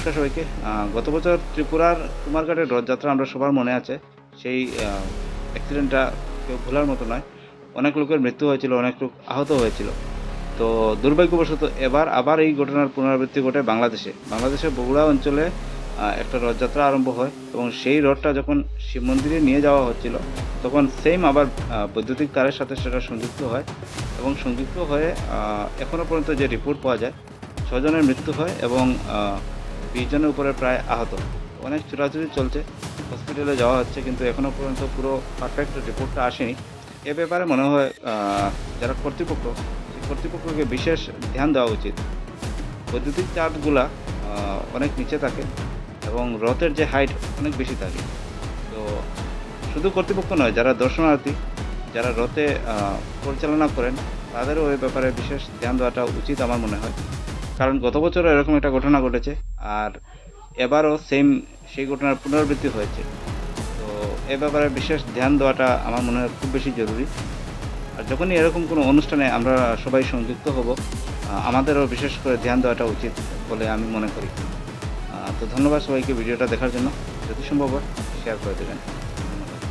নমস্কার সবাইকে। গত বছর ত্রিপুরার কুমারঘাটের রথযাত্রা আমরা সবার মনে আছে। সেই অ্যাক্সিডেন্টটা কেউ ভোলার মতো নয়। অনেক লোকের মৃত্যু হয়েছিল, অনেক লোক আহত হয়েছিল। তো দুর্ভাগ্যবশত এবার আবার এই ঘটনার পুনরাবৃত্তি ঘটে বাংলাদেশে। বাংলাদেশের বগুড়া অঞ্চলে একটা রথযাত্রা আরম্ভ হয় এবং সেই রথটা যখন শিব মন্দিরে নিয়ে যাওয়া হচ্ছিল, তখন সেম আবার বৈদ্যুতিক তারের সাথে সেটা সংযুক্ত হয় এবং সংযুক্ত হয়ে এখনও পর্যন্ত যে রিপোর্ট পাওয়া যায়, 6 জনের মৃত্যু হয় এবং 20 জনের উপরে প্রায় আহত। অনেক ছোটাছুটি চলছে, হসপিটালে যাওয়া হচ্ছে, কিন্তু এখনও পর্যন্ত পুরো পারফেক্ট রিপোর্টটা আসেনি। এ ব্যাপারে মনে হয় যারা কর্তৃপক্ষ, সেই কর্তৃপক্ষকে বিশেষ ধ্যান দেওয়া উচিত। বৈদ্যুতিক তারগুলা অনেক নিচে থাকে এবং রথের যে হাইট অনেক বেশি থাকে। তো শুধু কর্তৃপক্ষ নয়, যারা দর্শনার্থী, যারা রথে পরিচালনা করেন, তাদেরও এই ব্যাপারে বিশেষ ধ্যান দেওয়াটা উচিত আমার মনে হয়। কারণ গত বছরও এরকম একটা ঘটনা ঘটেছে, আর এবারও সেই ঘটনার পুনরাবৃত্তি হয়েছে। তো এ ব্যাপারে বিশেষ ধ্যান দেওয়াটা আমার মনে হয় খুব বেশি জরুরি। আর যখনই এরকম কোনো অনুষ্ঠানে আমরা সবাই সংযুক্ত হব, আমাদেরও বিশেষ করে ধ্যান দেওয়াটা উচিত বলে আমি মনে করি। তো ধন্যবাদ সবাইকে ভিডিওটা দেখার জন্য। যদি সম্ভব হয় শেয়ার করে দেবেন।